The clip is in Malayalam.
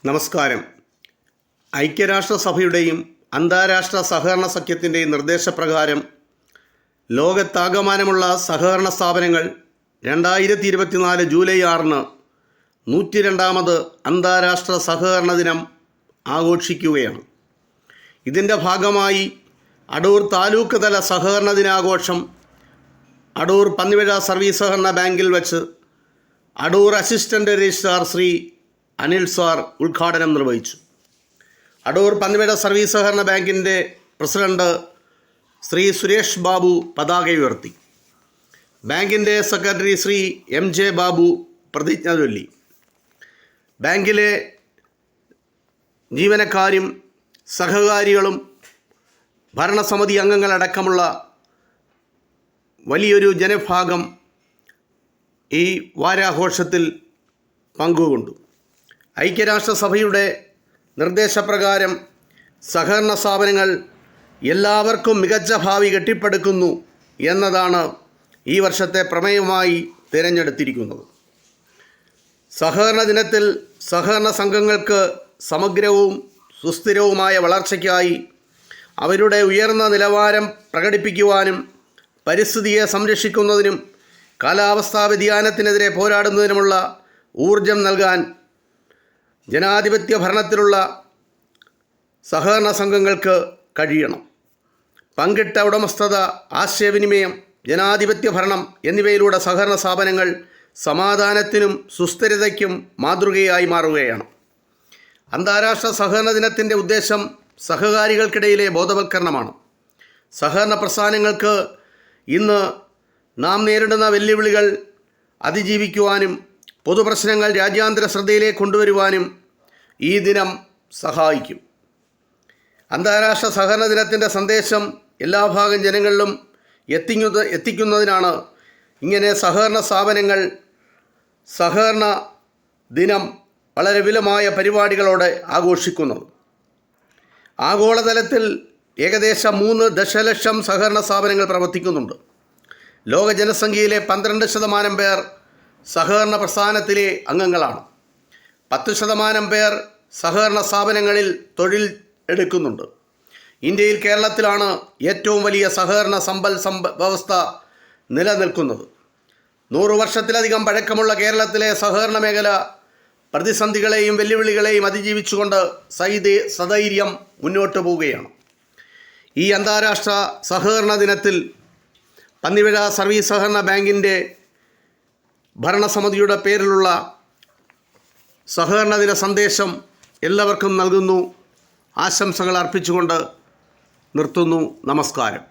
നമസ്കാരം. ഐക്യരാഷ്ട്രസഭയുടെയും അന്താരാഷ്ട്ര സഹകരണ സഖ്യത്തിൻ്റെയും നിർദ്ദേശപ്രകാരം ലോകത്താകമാനമുള്ള സഹകരണ സ്ഥാപനങ്ങൾ 2024 ജൂലൈ 6 102ാമത് അന്താരാഷ്ട്ര സഹകരണ ദിനം ആഘോഷിക്കുകയാണ്. ഇതിൻ്റെ ഭാഗമായി അടൂർ താലൂക്ക് തല സഹകരണ ദിനാഘോഷം അടൂർ പന്നിവിഴ സർവീസ് സഹകരണ ബാങ്കിൽ വച്ച് Adoor assistant registrar Shri Anil sir ഉദ്ഘാടനം നിർവഹിച്ചു. അടൂർ പന്നിവിഴ സർവീസ് സഹകരണ ബാങ്കിൻ്റെ പ്രസിഡന്റ് ശ്രീ സുരേഷ് ബാബു പതാക ഉയർത്തി. ബാങ്കിൻ്റെ സെക്രട്ടറി ശ്രീ MJ ബാബു പ്രതിജ്ഞ ചൊല്ലി. ബാങ്കിലെ ജീവനക്കാരും സഹകാരികളും ഭരണസമിതി അംഗങ്ങളടക്കമുള്ള വലിയൊരു ജനവിഭാഗം ഈ വാരാഘോഷത്തിൽ പങ്കുകൊണ്ടു. ഐക്യരാഷ്ട്രസഭയുടെ നിർദ്ദേശപ്രകാരം സഹകരണ സ്ഥാപനങ്ങൾ എല്ലാവർക്കും മികച്ച ഭാവി കെട്ടിപ്പടുക്കുന്നു എന്നതാണ് ഈ വർഷത്തെ പ്രമേയമായി തിരഞ്ഞെടുത്തിരിക്കുന്നത്. സഹകരണ ദിനത്തിൽ സഹകരണ സംഘങ്ങൾക്ക് സമഗ്രവും സുസ്ഥിരവുമായ വളർച്ചയ്ക്കായി അവരുടെ ഉയർന്ന നിലവാരം പ്രകടിപ്പിക്കുവാനും പരിസ്ഥിതിയെ സംരക്ഷിക്കുന്നതിനും കാലാവസ്ഥാ വ്യതിയാനത്തിനെതിരെ പോരാടുന്നതിനുമുള്ള ഊർജം നൽകാൻ ജനാധിപത്യ ഭരണത്തിലുള്ള സഹകരണ സംഘങ്ങൾക്ക് കഴിയണം. പങ്കിട്ട ഉടമസ്ഥത, ആശയവിനിമയം, ജനാധിപത്യ ഭരണം എന്നിവയിലൂടെ സഹകരണ സ്ഥാപനങ്ങൾ സമാധാനത്തിനും സുസ്ഥിരതയ്ക്കും മാതൃകയായി മാറുകയാണ്. അന്താരാഷ്ട്ര സഹകരണ ദിനത്തിൻ്റെ ഉദ്ദേശം സഹകാരികൾക്കിടയിലെ ബോധവൽക്കരണമാണ്. സഹകരണ പ്രസ്ഥാനങ്ങൾക്ക് ഇന്ന് നാം നേരിടുന്ന വെല്ലുവിളികൾ അതിജീവിക്കുവാനും പൊതുപ്രശ്നങ്ങൾ രാജ്യാന്തര ശ്രദ്ധയിലേക്ക് കൊണ്ടുവരുവാനും ഈ ദിനം സഹായിക്കും. അന്താരാഷ്ട്ര സഹകരണ ദിനത്തിൻ്റെ സന്ദേശം എല്ലാ ഭാഗം ജനങ്ങളിലും എത്തിക്കുന്നതിനാണ് ഇങ്ങനെ സഹകരണ സ്ഥാപനങ്ങൾ സഹകരണ ദിനം വളരെ വിപുലമായ പരിപാടികളോടെ ആഘോഷിക്കുന്നത്. ആഗോളതലത്തിൽ ഏകദേശം 3 ദശലക്ഷം സഹകരണ സ്ഥാപനങ്ങൾ പ്രവർത്തിക്കുന്നുണ്ട്. ലോക ജനസംഖ്യയിലെ 12% പേർ സഹകരണ പ്രസ്ഥാനത്തിലെ അംഗങ്ങളാണ്. 10% പേർ സഹകരണ സ്ഥാപനങ്ങളിൽ തൊഴിൽ എടുക്കുന്നുണ്ട്. ഇന്ത്യയിൽ കേരളത്തിലാണ് ഏറ്റവും വലിയ സഹകരണ വ്യവസ്ഥ നിലനിൽക്കുന്നത്. 100 വർഷത്തിലധികം പഴക്കമുള്ള കേരളത്തിലെ സഹകരണ മേഖല പ്രതിസന്ധികളെയും വെല്ലുവിളികളെയും അതിജീവിച്ചുകൊണ്ട് സധൈര്യം മുന്നോട്ട് പോവുകയാണ്. ഈ അന്താരാഷ്ട്ര സഹകരണ ദിനത്തിൽ പന്നിവിഴ സർവീസ് സഹകരണ ബാങ്കിൻ്റെ ഭരണസമിതിയുടെ പേരിലുള്ള സഹകരണ ദിന സന്ദേശം എല്ലാവർക്കും നൽകുന്നു. ആശംസകൾ അർപ്പിച്ചുകൊണ്ട് നിർത്തുന്നു. നമസ്കാരം.